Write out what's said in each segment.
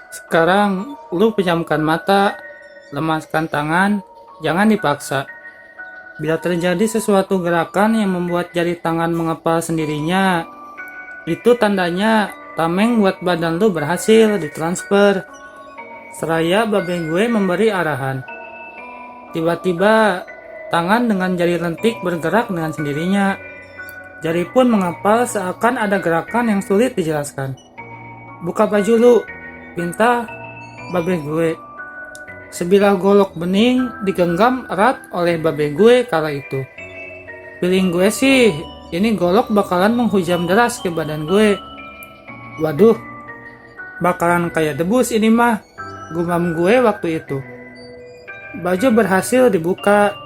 Sekarang lu pejamkan mata, lemaskan tangan, jangan dipaksa. Bila terjadi sesuatu gerakan yang membuat jari tangan mengepal sendirinya, itu tandanya tameng buat badan lu berhasil ditransfer. Seraya babe gue memberi arahan. Tiba-tiba, tangan dengan jari lentik bergerak dengan sendirinya. Jari pun mengepal seakan ada gerakan yang sulit dijelaskan. Buka baju lu, pinta babe gue. Sebilah golok bening digenggam erat oleh babe gue kala itu. Feeling gue sih, ini golok bakalan menghujam deras ke badan gue. Waduh, bakalan kayak debus ini mah, gumam gue waktu itu. Baju berhasil dibuka,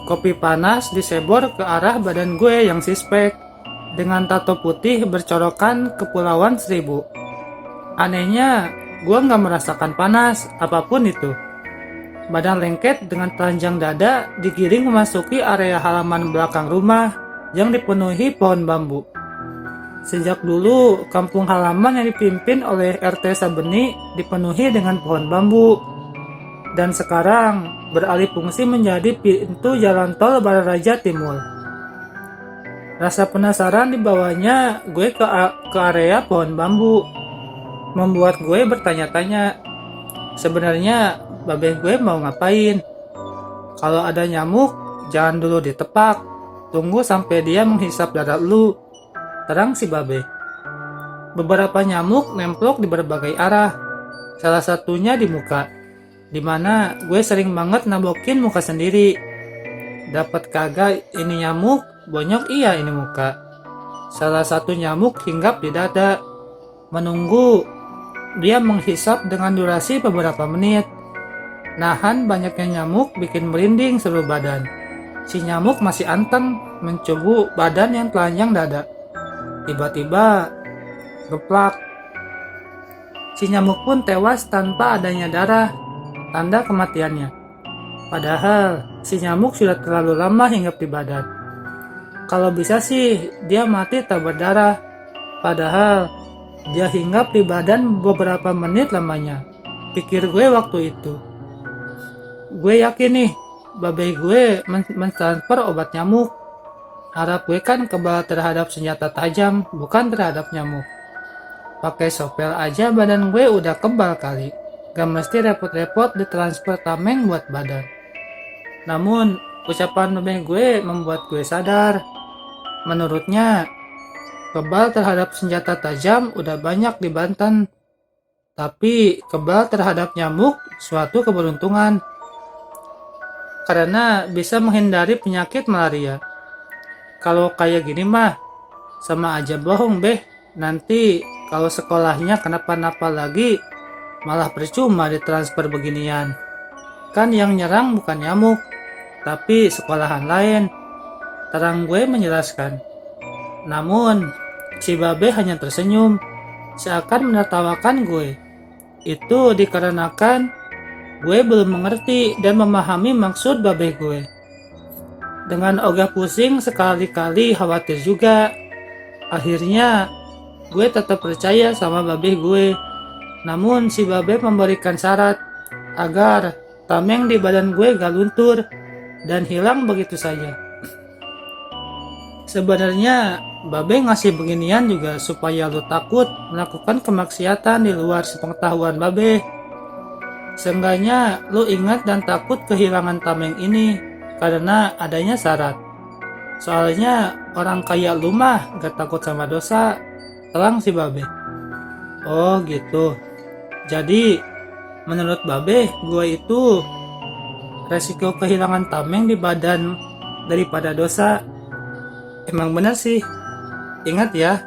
kopi panas disebor ke arah badan gue yang sispek, dengan tato putih bercorokan Kepulauan Seribu. Anehnya, gue gak merasakan panas apapun itu. Badan lengket dengan telanjang dada digiring memasuki area halaman belakang rumah yang dipenuhi pohon bambu. Sejak dulu, kampung halaman yang dipimpin oleh RT Sabeni dipenuhi dengan pohon bambu. Dan sekarang beralih fungsi menjadi pintu jalan tol Balaraja Timur. Rasa penasaran dibawanya gue ke area pohon bambu, membuat gue bertanya-tanya. Sebenarnya babe gue mau ngapain? Kalau ada nyamuk, jangan dulu ditepak. Tunggu sampai dia menghisap darah lu. Terang si babe. Beberapa nyamuk nemplok di berbagai arah. Salah satunya di muka, dimana gue sering banget nabokin muka sendiri. Dapat kagak ini nyamuk, bonyok iya ini muka. Salah satu nyamuk hinggap di dada. Menunggu, dia menghisap dengan durasi beberapa menit. Nahan banyaknya nyamuk bikin merinding seluruh badan. Si nyamuk masih anteng mencoba badan yang telanjang dada. Tiba-tiba, geplak. Si nyamuk pun tewas tanpa adanya darah, tanda kematiannya. Padahal, si nyamuk sudah terlalu lama hinggap di badan. Kalau bisa sih, dia mati tak berdarah. Padahal, dia hinggap di badan beberapa menit lamanya. Pikir gue waktu itu. Gue yakin nih, babe gue mentransfer obat nyamuk. Harap gue kan kebal terhadap senjata tajam, bukan terhadap nyamuk. Pakai sopel aja badan gue udah kebal kali. Gak mesti repot-repot ditransfer tameng buat badan. Namun, ucapan babe gue membuat gue sadar. Menurutnya, kebal terhadap senjata tajam udah banyak di Banten. Tapi kebal terhadap nyamuk suatu keberuntungan. Karena bisa menghindari penyakit malaria. Kalau kayak gini mah, sama aja bohong beh. Nanti kalau sekolahnya kenapa-napa lagi, malah percuma ditransfer beginian. Kan yang nyerang bukan nyamuk, tapi sekolahan lain. Terang gue menjelaskan. Namun, si babe hanya tersenyum, seakan menertawakan gue. Itu dikarenakan gue belum mengerti dan memahami maksud babe gue. Dengan ogah pusing sekali-kali khawatir juga. Akhirnya, gue tetap percaya sama babe gue. Namun si babe memberikan syarat agar tameng di badan gue gak luntur dan hilang begitu saja. Sebenarnya babe ngasih beginian juga supaya lu takut melakukan kemaksiatan di luar sepengetahuan babe. Seenggaknya lu ingat dan takut kehilangan tameng ini karena adanya syarat. Soalnya orang kaya lu mah gak takut sama dosa, terang si babe. Oh gitu. Jadi menurut babe gue itu resiko kehilangan tameng di badan daripada dosa. Emang benar sih. Ingat ya,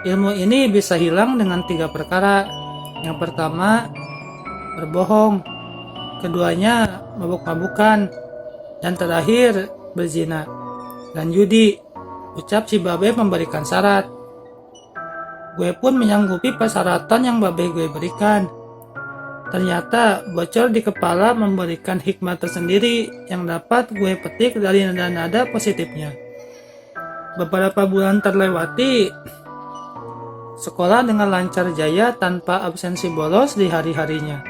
ilmu ini bisa hilang dengan 3 perkara. Yang pertama, berbohong. Keduanya, mabuk-mabukan. Dan terakhir, berzina dan judi. Ucap si babe memberikan syarat. Gue pun menyanggupi persyaratan yang babe gue berikan. Ternyata bocor di kepala memberikan hikmah tersendiri yang dapat gue petik dari nada-nada positifnya. Beberapa bulan terlewati, Sekolah dengan lancar jaya tanpa absensi bolos di hari-harinya.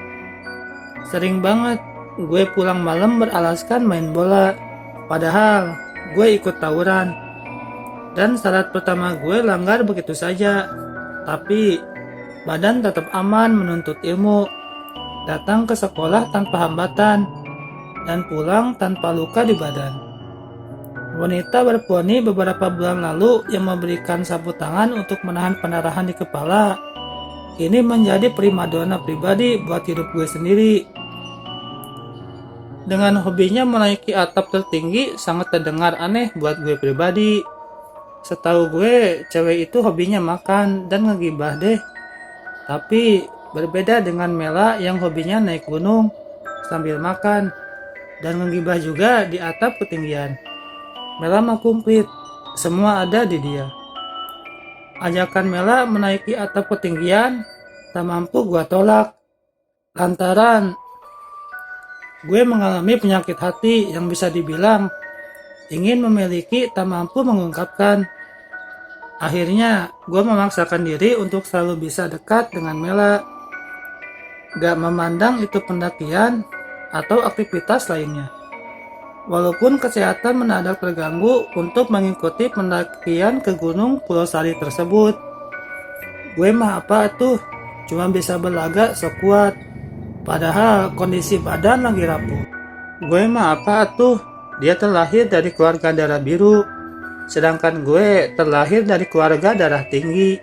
Sering banget gue pulang malam beralaskan main bola, padahal gue ikut tawuran. Dan syarat pertama gue langgar begitu saja, tapi badan tetap aman menuntut ilmu, datang ke sekolah tanpa hambatan, dan pulang tanpa luka di badan. Wanita berponi beberapa bulan lalu yang memberikan sapu tangan untuk menahan pendarahan di kepala, ini menjadi primadona pribadi buat hidup gue sendiri. Dengan hobinya menaiki atap tertinggi sangat terdengar aneh buat gue pribadi. Setahu gue, cewek itu hobinya makan dan ngegibah deh. Tapi berbeda dengan Mela yang hobinya naik gunung sambil makan dan ngegibah juga di atap ketinggian. Mela mah komplit, semua ada di dia. Ajakan Mela menaiki atap ketinggian tak mampu gue tolak. Lantaran gue mengalami penyakit hati yang bisa dibilang ingin memiliki tak mampu mengungkapkan. Akhirnya gue memaksakan diri untuk selalu bisa dekat dengan Mela. Gak memandang itu pendakian atau aktivitas lainnya. Walaupun kesehatan mendadak terganggu untuk mengikuti pendakian ke Gunung Pulau Sari tersebut. Gue mah apa tuh, cuma bisa berlagak sekuat. Padahal kondisi badan lagi rapuh. Gue mah apa tuh, dia terlahir dari keluarga darah biru, sedangkan gue terlahir dari keluarga darah tinggi.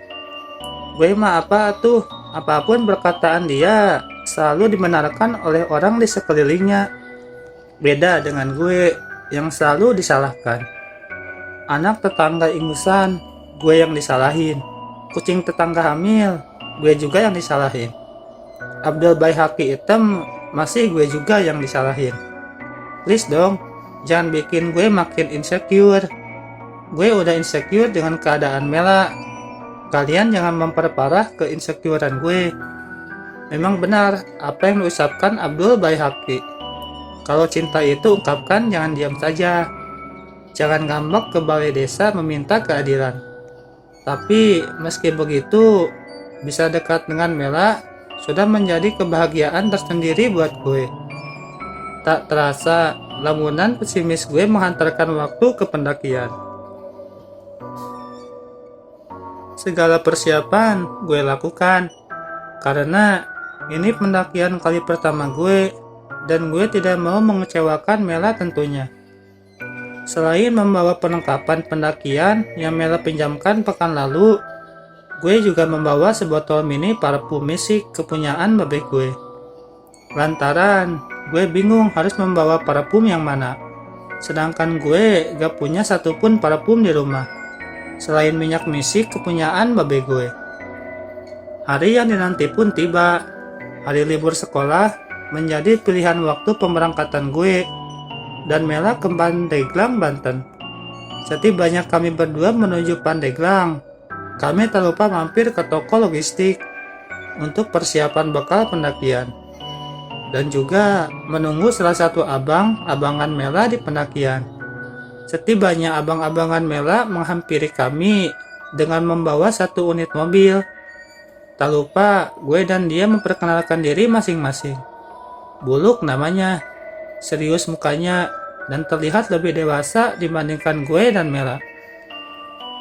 Gue mah apa tuh, apapun perkataan dia selalu dibenarkan oleh orang di sekelilingnya. Beda dengan gue yang selalu disalahkan. Anak tetangga ingusan, gue yang disalahin. Kucing tetangga hamil, gue juga yang disalahin. Abdul Baihaqi hitam, masih gue juga yang disalahin. Please dong, jangan bikin gue makin insecure. Gue udah insecure dengan keadaan Mela. Kalian jangan memperparah keinsecurean gue. Memang benar apa yang diucapkan Abdul Baihaqi. Kalau cinta itu ungkapkan, jangan diam saja. Jangan ngambek ke balai desa meminta keadilan. Tapi meski begitu, bisa dekat dengan Mela sudah menjadi kebahagiaan tersendiri buat gue. Tak terasa, lamunan pesimis gue menghantarkan waktu ke pendakian. Segala persiapan gue lakukan, karena ini pendakian kali pertama gue, dan gue tidak mau mengecewakan Mela tentunya. Selain membawa perlengkapan pendakian yang Mela pinjamkan pekan lalu, gue juga membawa sebotol mini parfum misik kepunyaan babe gue. Lantaran gue bingung harus membawa parfum yang mana. Sedangkan gue gak punya satupun parfum di rumah, selain minyak misik kepunyaan babe gue. Hari yang dinanti pun tiba. Hari libur sekolah menjadi pilihan waktu pemberangkatan gue dan Mela ke Pandeglang, Banten. Setibanya kami berdua menuju Pandeglang, kami tak lupa mampir ke toko logistik untuk persiapan bekal pendakian dan juga menunggu salah satu abang-abangan Mela di pendakian. Setibanya abang-abangan Mela menghampiri kami dengan membawa satu unit mobil. Tak lupa gue dan dia memperkenalkan diri masing-masing. Buluk namanya, serius mukanya, dan terlihat lebih dewasa dibandingkan gue dan Mela.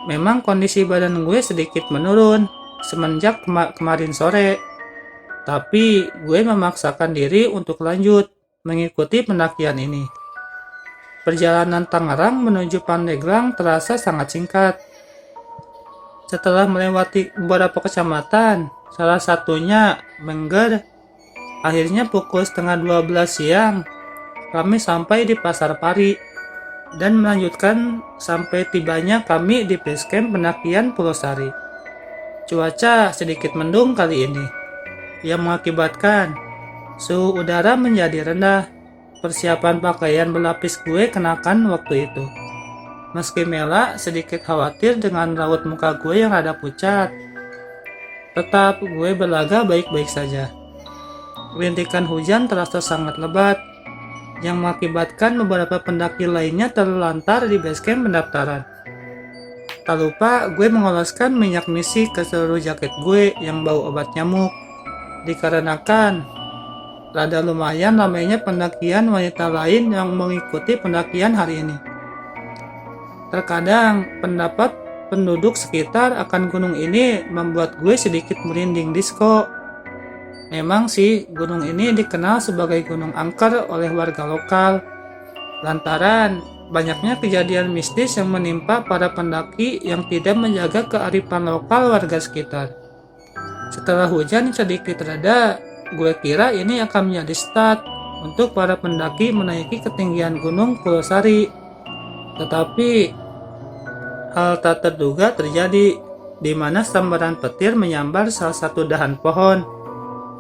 Memang kondisi badan gue sedikit menurun semenjak kemarin sore, tapi gue memaksakan diri untuk lanjut mengikuti pendakian ini. Perjalanan Tangerang menuju Pandeglang terasa sangat singkat. Setelah melewati beberapa kecamatan, salah satunya Mengger, akhirnya pukul setengah 12 siang, kami sampai di Pasar Pari dan melanjutkan sampai tibanya kami di base camp pendakian Pulau Sari. Cuaca sedikit mendung kali ini, yang mengakibatkan suhu udara menjadi rendah. Persiapan pakaian berlapis gue kenakan waktu itu. Meski Mela sedikit khawatir dengan raut muka gue yang rada pucat, tetap gue berlaga baik-baik saja. Rintikan hujan terasa sangat lebat, yang mengakibatkan beberapa pendaki lainnya terlantar di base camp pendaftaran. Tak lupa gue mengoleskan minyak misi ke seluruh jaket gue yang bau obat nyamuk. Dikarenakan rada lumayan ramainya pendakian wanita lain yang mengikuti pendakian hari ini. Terkadang pendapat penduduk sekitar akan gunung ini membuat gue sedikit merinding disco. Memang sih gunung ini dikenal sebagai gunung angker oleh warga lokal lantaran banyaknya kejadian mistis yang menimpa para pendaki yang tidak menjaga kearifan lokal warga sekitar. Setelah hujan sedikit reda, gue kira ini akan menjadi start untuk para pendaki menaiki ketinggian Gunung Pulosari. Tetapi hal tak terduga terjadi, di mana sambaran petir menyambar salah satu dahan pohon,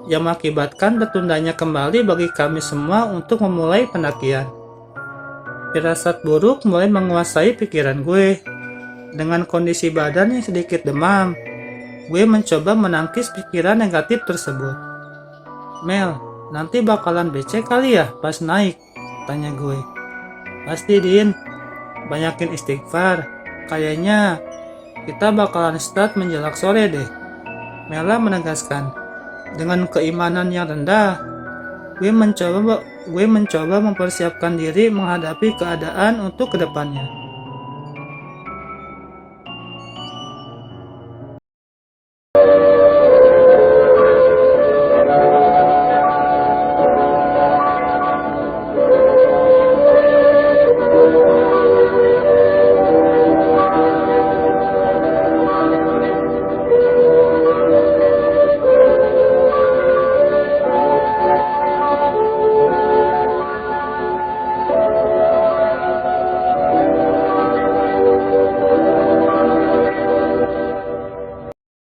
yang mengakibatkan tertundanya kembali bagi kami semua untuk memulai pendakian. Firasat buruk mulai menguasai pikiran gue. Dengan kondisi badan yang sedikit demam, gue mencoba menangkis pikiran negatif tersebut. Mel, nanti bakalan becek kali ya pas naik? Tanya gue. Pasti Din, banyakin istighfar. Kayaknya kita bakalan start menjelang sore deh. Mela menegaskan. Dengan keimanan yang rendah, gue mencoba mempersiapkan diri menghadapi keadaan untuk kedepannya.